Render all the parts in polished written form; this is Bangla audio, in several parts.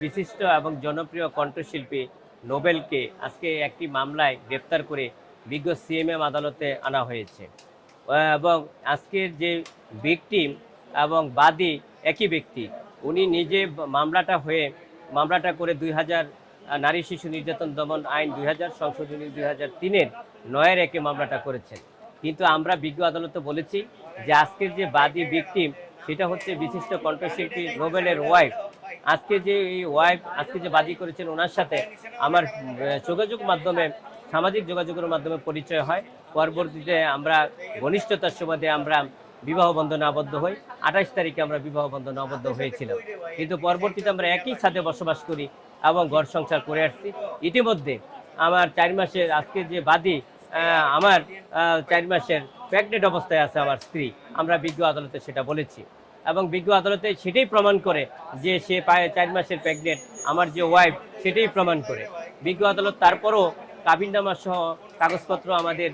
বিশিষ্ট এবং জনপ্রিয় কণ্ঠশিল্পী নোবেলকে আজকে একটি মামলায় গ্রেপ্তার করে বিজ্ঞ সিএমএম আদালতে আনা হয়েছে। এবং আজকের যে ভিকটিম এবং বাদী একই ব্যক্তি, উনি নিজে মামলাটা করে 2000 নারী শিশু নির্যাতন দমন আইন 2000 সংশোধনী 2003-এর 9-1 মামলাটা করেছেন। কিন্তু আমরা বিজ্ঞ আদালতে বলেছি যে আজকের যে বাদী ভিকটিম সেটা হচ্ছে বিশিষ্ট কণ্ঠশিল্পী নোবেলের ওয়াইফ। আজকে যে বাদী করেছেন ওনার সাথে আমার সামাজিক যোগাযোগের মাধ্যমে পরিচয় হয়। পরবর্তীতে আমরা ঘনিষ্ঠতার সুবাদে আমরা বিবাহ বন্ধনে আবদ্ধ হই। 28 তারিখে আমরা বিবাহ বন্ধনে আবদ্ধ হয়েছিলাম। কিন্তু পরবর্তীতে আমরা একই ছাদে বসবাস করি এবং ঘর সংসার করে আসছি। ইতিমধ্যে আমার 4 মাসের আজকে যে বাদী, আমার 4 মাসের প্রেগনেন্ট অবস্থায় আছে আমার স্ত্রী। আমরা বিজ্ঞ আদালতে সেটা বলেছি এবং বিজ্ঞ আদালতে সেটাই প্রমাণ করে যে সে 4 মাসের প্রেগনেন্ট, আমার যে ওয়াইফ সেটাই প্রমাণ করে। বিজ্ঞ আদালত তারপরও কাবিননামা সহ কাগজপত্র আমাদের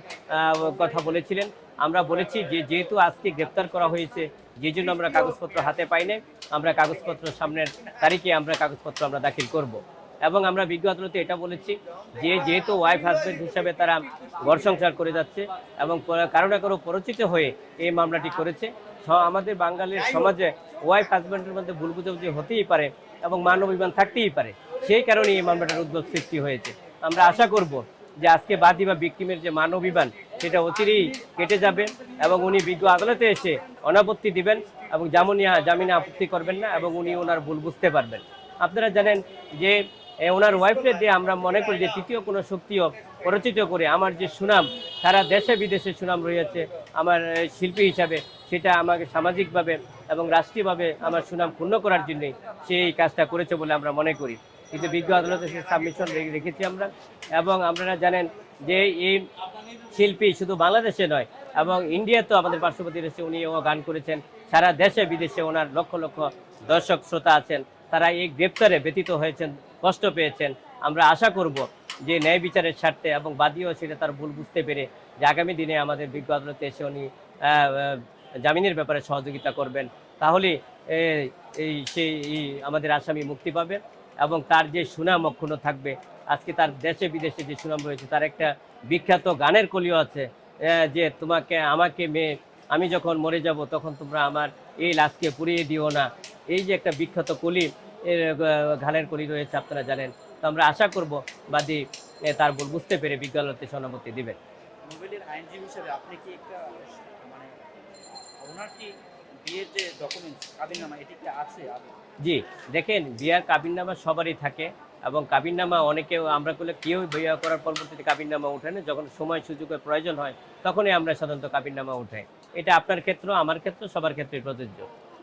কথা বলেছিলেন। আমরা বলেছি যে যেহেতু আজকে গ্রেপ্তার করা হয়েছে, যে জন্য আমরা কাগজপত্র হাতে পাই নাই, আমরা কাগজপত্র সামনের তারিখে কাগজপত্র আমরা দাখিল করব। এবং আমরা বিজ্ঞ আদালতে এটা বলেছি যে যেহেতু ওয়াইফ হাজব্যান্ড হিসাবে তারা ঘর সংসার করে যাচ্ছে এবং কারো না কারো পরিচিত হয়ে এই মামলাটি করেছে। আমাদের বাঙালির সমাজে ওয়াইফ হাজব্যান্ডের মধ্যে ভুল বুঝাবুঝি হতেই পারে এবং মানবাধিকার থাকতেই পারে, সেই কারণে এই মামলাটার উদ্ভব সৃষ্টি হয়েছে। আমরা আশা করব যে আজকে বাদী বা ভিকটিমের যে মানবাধিকার সেটা অচিরেই কেটে যাবে এবং উনি বিজ্ঞ আদালতে এসে অনাপত্তি দিবেন এবং জামিনে আপত্তি করবেন না এবং উনি ওনার ভুল বুঝতে পারবেন। আপনারা জানেন যে ওনার ওয়াইফকে দিয়ে আমরা মনে করি যে তৃতীয় কোনো শক্তিও পরিচিত করে আমার যে সুনাম সারা দেশে বিদেশে সুনাম রয়েছে আমার শিল্পী হিসাবে, সেটা আমাকে সামাজিকভাবে এবং রাষ্ট্রীয়ভাবে আমার সুনাম ক্ষুণ্ণ করার জন্যই সে এই কাজটা করেছে বলে আমরা মনে করি। কিন্তু বিজ্ঞ আদালতে সে সাবমিশন রেখেছি আমরা। এবং আপনারা জানেন যে এই শিল্পী শুধু বাংলাদেশে নয় এবং ইন্ডিয়াতেও আমাদের পার্শ্ববর্তী দেশে উনিও গান করেছেন। সারা দেশে বিদেশে ওনার লক্ষ লক্ষ দর্শক শ্রোতা আছেন, তারা এই গ্রেপ্তারে ব্যতীত হয়েছেন, কষ্ট পেয়েছেন। আমরা আশা করব যে ন্যায় বিচারের স্বার্থে এবং বাদীও সেটা তার ভুল বুঝতে পেরে যে আগামী দিনে আমাদের বিজ্ঞ আদালতে এসে উনি জামিনের ব্যাপারে সহযোগিতা করবেন, তাহলে আমাদের আসামি মুক্তি পাবে এবং তার যে সুনাম অক্ষুণ্ণ থাকবে। আজকে তার দেশে বিদেশে যে সুনাম রয়েছে, তার একটা বিখ্যাত গানের কলিও আছে যে আমাকে মেয়ে, আমি যখন মরে যাব তখন তোমরা আমার এই লাশকে পুড়িয়ে দিও না। এই যে একটা বিখ্যাত কলি, গানের কলি রয়েছে, আপনারা জানেন। তো আমরা আশা করব বাদী তার ভুল বুঝতে পেরে বিজ্ঞ আদালতে সহানুভূতি দিবেন। নোবেলের আইনজীবী হিসেবে আপনি কি একটা মানে ওনার কি বিয়ের যে ডকুমেন্টস কাবিননামা এটি কি আছে? জি, দেখেন বিয়ার কাবিননামা সবারই থাকে এবং কাবিননামা আমরা করলে কেউ বিয়ে করার পরবর্তীতে কাবিননামা ওঠে না। যখন সময় সুযোগের প্রয়োজন হয় তখনই আমরা সাধারণত কাবিননামা উঠাই। এটা আপনার ক্ষেত্র, আমার ক্ষেত্র, সবার ক্ষেত্রেই প্রযোজ্য।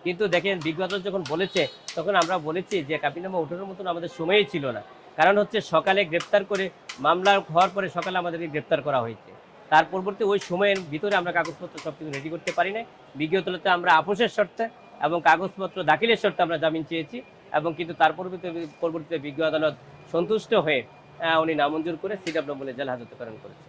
কিন্তু দেখেন বিজ্ঞ আদালত যখন বলেছে তখন আমরা বলেছি যে কাবিননামা ওঠানোর মতন আমাদের সময়ই ছিল না। কারণ হচ্ছে সকালে গ্রেপ্তার করে, মামলা হওয়ার পরে সকালে আমাদেরকে গ্রেপ্তার করা হয়েছে। তার পরবর্তী ওই সময়ের ভিতরে আমরা কাগজপত্র সব কিছু রেডি করতে পারি নাই। বিজ্ঞ আদালতে আমরা আপোষের শর্তে এবং কাগজপত্র দাখিলের শর্তে আমরা জামিন চেয়েছি এবং কিন্তু তার পরবর্তীতে বিজ্ঞ আদালত সন্তুষ্ট হয়ে উনি নামঞ্জুর করে সিডব্লিউ বলে জেল হাজতে প্রেরণ করেছে।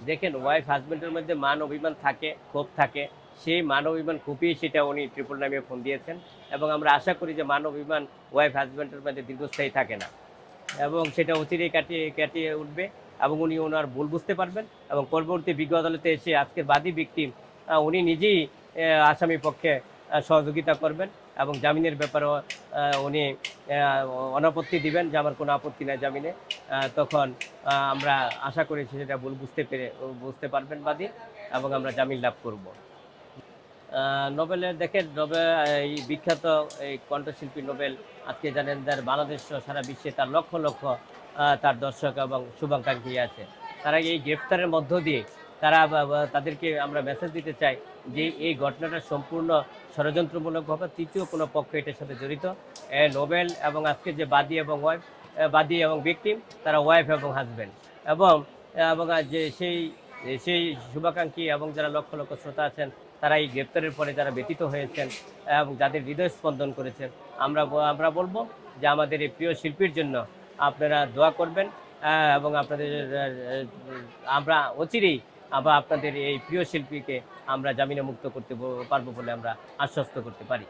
দেখেন ওয়াইফ হাজব্যান্ডের মধ্যে মান অভিমান থাকে, ক্ষোভ থাকে, সেই মান অভিমান খুপিয়ে সেটা উনি 999 ফোন দিয়েছেন এবং আমরা আশা করি যে মান অভিমান ওয়াইফ হাজব্যান্ডের মধ্যে দীর্ঘস্থায়ী থাকে না এবং সেটা অচিরেই কাটিয়ে উঠবে এবং উনি ওনার ভুল বুঝতে পারবেন এবং পরবর্তী বিজ্ঞ আদালতে এসে আজকের বাদী ভিকটিম উনি নিজেই আসামি পক্ষে সহযোগিতা করবেন এবং জামিনের ব্যাপারেও উনি অনাপত্তি দিবেন যে আমার কোনো আপত্তি নাই জামিনে। তখন আমরা আশা করি সেটা ভুল বুঝতে পারবেন বাদী এবং আমরা জামিন লাভ করব। নোবেলের দেখেন এই বিখ্যাত এই কণ্ঠশিল্পী নোবেল, আজকে জানেন তার বাংলাদেশ সারা বিশ্বে তার লক্ষ লক্ষ তার দর্শক এবং শুভাকাঙ্ক্ষী আছে। তারা এই গ্রেপ্তারের মধ্য দিয়ে তাদেরকে আমরা মেসেজ দিতে চাই যে এই ঘটনাটা সম্পূর্ণ ষড়যন্ত্রমূলকভাবে তৃতীয় কোনো পক্ষ এটার সাথে জড়িত। নোবেল এবং আজকে যে বাদী এবং ভিকটিম, তারা ওয়াইফ এবং হাজব্যান্ড এবং যে সেই শুভাকাঙ্ক্ষী এবং যারা লক্ষ লক্ষ শ্রোতা আছেন, তারা এই গ্রেপ্তারের পরে যারা ব্যতীত হয়েছেন এবং যাদের হৃদয় স্পন্দন করেছেন, আমরা বলবো যে আমাদের এই প্রিয় শিল্পীর জন্য আপনারা দোয়া করবেন এবং আমরা অচিরেই আপনাদের এই প্রিয় শিল্পীকে আমরা জামিনে মুক্ত করতে পারবো বলে আমরা আশ্বস্ত করতে পারি।